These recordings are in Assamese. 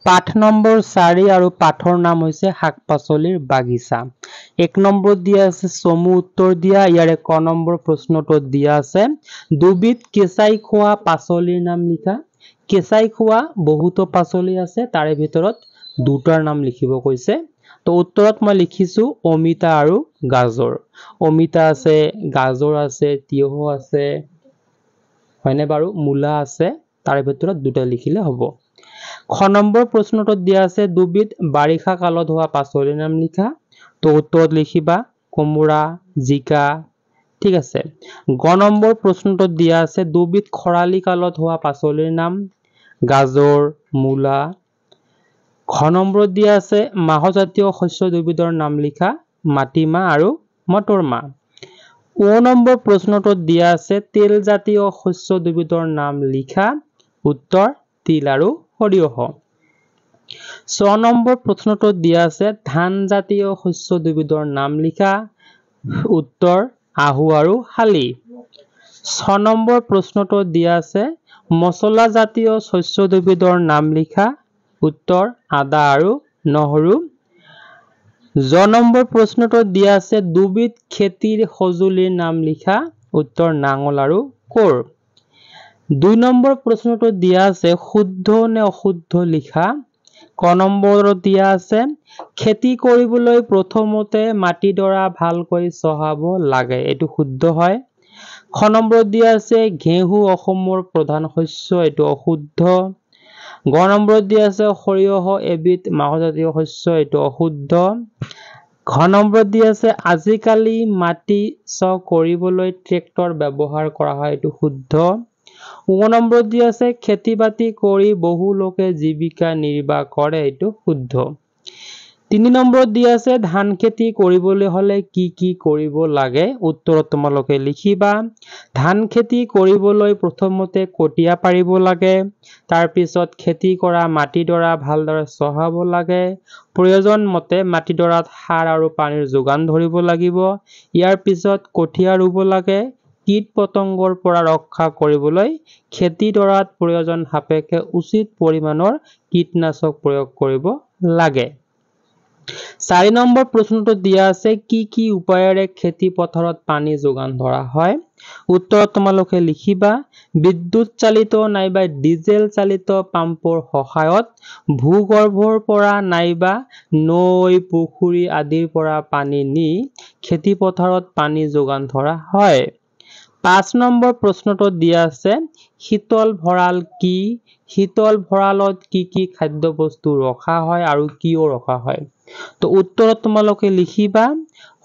পাঠ নম্বৰ 4 আৰু পাঠৰ নাম হৈছে শাক পাচলিৰ বাগিচা। 1 নম্বৰ দিয়া আছে চমু উত্তৰ দিয়া। ইয়াৰে ক নম্বৰ প্ৰশ্নটোত দিয়া আছে দুবিধ কেঁচাই খোৱা পাচলিৰ নাম লিখা। কেঁচাই খোৱা বহুতো পাচলি আছে, তাৰে ভিতৰত দুটাৰ নাম লিখিব কৈছে। তো উত্তৰত মই লিখিছো অমিতা আৰু গাজৰ। অমিতা আছে, গাজৰ আছে, তিয়হ আছে, হয়নে বাৰু, মূলা আছে, তাৰে ভিতৰত দুটা লিখিলে হ'ব। খ নম্বৰ প্ৰশ্নটোত দিয়া আছে দুবিধ বাৰিষা কালত হোৱা পাচলিৰ নাম লিখা। তো উত্তৰত লিখিবা কোমোৰা, জিকা, ঠিক আছে। গ নম্বৰ প্ৰশ্নটোত দিয়া আছে দুবিধ খৰালি কালত হোৱা পাচলিৰ নাম, গাজৰ, মূলা। ঘ নম্বৰত দিয়া আছে মাহজাতীয় শস্য দুবিধৰ নাম লিখা, মাটিমাহ আৰু মটৰ মাহ। ও নম্বৰ প্ৰশ্নটোত দিয়া আছে তেলজাতীয় শস্য দুবিধৰ নাম লিখা। উত্তৰ তিল আৰু সৰিয়হ। 6 নম্বৰ প্ৰশ্নটোত দিয়া আছে ধান জাতীয় শস্য দুবিধৰ নাম লিখা। উত্তৰ আহু আৰু শালি। 6 নম্বৰ প্ৰশ্নটোত দিয়া আছে মছলা জাতীয় শস্য দুবিধৰ নাম লিখা। উত্তৰ আদা আৰু নহৰু। জ নম্বৰ প্ৰশ্নটোত দিয়া আছে দুবিধ খেতিৰ সঁজুলিৰ নাম লিখা। উত্তৰ নাঙল আৰু কোৰ। 2 নম্বৰ প্ৰশ্নটোত দিয়া আছে শুদ্ধ নে অশুদ্ধ লিখা। ক নম্বৰত দিয়া আছে খেতি কৰিবলৈ প্ৰথমতে মাটিডৰা ভালকৈ চহাব লাগে, এইটো শুদ্ধ হয়। খ নম্বৰত দিয়া আছে ঘেঁহু অসমৰ প্ৰধান শস্য, এইটো অশুদ্ধ। গ নম্বৰত দিয়া আছে সৰিয়হ এবিধ মাহজাতীয় শস্য, এইটো অশুদ্ধ। ঘ নম্বৰত দিয়া আছে আজিকালি মাটি চহ কৰিবলৈ ট্ৰেক্টৰ ব্যৱহাৰ কৰা হয়, এইটো শুদ্ধ। ও নম্বৰত দিয়া আছে খেতি বাতি কৰি বহু লোকে জীৱিকা নিৰ্বাহ কৰে, এইটো শুদ্ধ। 3 নম্বৰত দিয়া আছে ধান খেতি কৰিবলৈ হলে কি কি কৰিব লাগে। উত্তৰত তোমালোকে লিখিবা ধান খেতি কৰিবলৈ প্ৰথমতে কঠীয়া পাৰিব লাগে, তাৰ পিছত খেতি কৰা মাটিডৰা ভালদৰে চহাব লাগে, প্ৰয়োজন মতে মাটিডৰাত সাৰ আৰু পানীৰ যোগান ধৰিব লাগিব, ইয়াৰ পিছত কঠীয়া ৰুব লাগে, কীট পতংগৰ পৰা ৰক্ষা কৰিবলৈ খেতিডৰাত প্ৰয়োজন সাপেক্ষে উচিত পৰিমাণৰ কীটনাশক প্ৰয়োগ কৰিব লাগে। 4 নম্বৰ প্ৰশ্নটোত দিয়া আছে কি কি উপায়েৰে খেতি পথাৰত পানী যোগান ধৰা হয়। উত্তৰত তোমালোকে লিখিবা বিদ্যুৎ চালিত নাইবা ডিজেল চালিত পাম্পৰ সহায়ত ভূগৰ্ভৰ পৰা নাইবা নৈ, পুখুৰী আদিৰ পৰা পানী নি খেতি পথাৰত পানী যোগান ধৰা হয়। 5 নম্বৰ প্ৰশ্নটোত দিয়া আছে শীতল ভঁৰাল কি। শীতল ভঁৰালত কি কি খাদ্য বস্তু ৰখা হয় আৰু কিয় ৰখা হয়। তো উত্তৰত তোমালোকে লিখিবা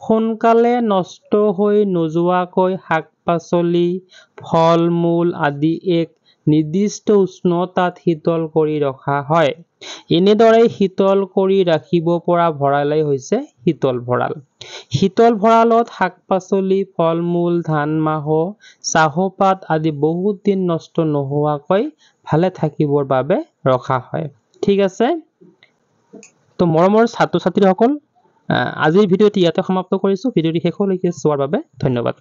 সোনকালে নষ্ট হৈ নোযোৱাকৈ শাক পাচলি, ফল মূল আদি এক নিৰ্দিষ্ট উষ্ণতাত শীতল কৰি ৰখা হয়। এনেদৰে শীতল কৰি ৰাখিব পৰা ভঁৰালেই হৈছে শীতল ভঁৰাল। শীতল ভঁৰালত শাক পাচলি, ফল মূল, ধান মাহ, চাহপাত আদি বহুত দিন নষ্ট নোহোৱাকৈ ভালে থাকিবৰ বাবে ৰখা হয়। ঠিক আছে, তো মৰমৰ ছাত্ৰ ছাত্ৰীসকল আজিৰ ভিডিঅ'টি ইয়াতে সমাপ্ত কৰিছো। ভিডিঅ'টি শেষলৈকে চোৱাৰ বাবে ধন্যবাদ।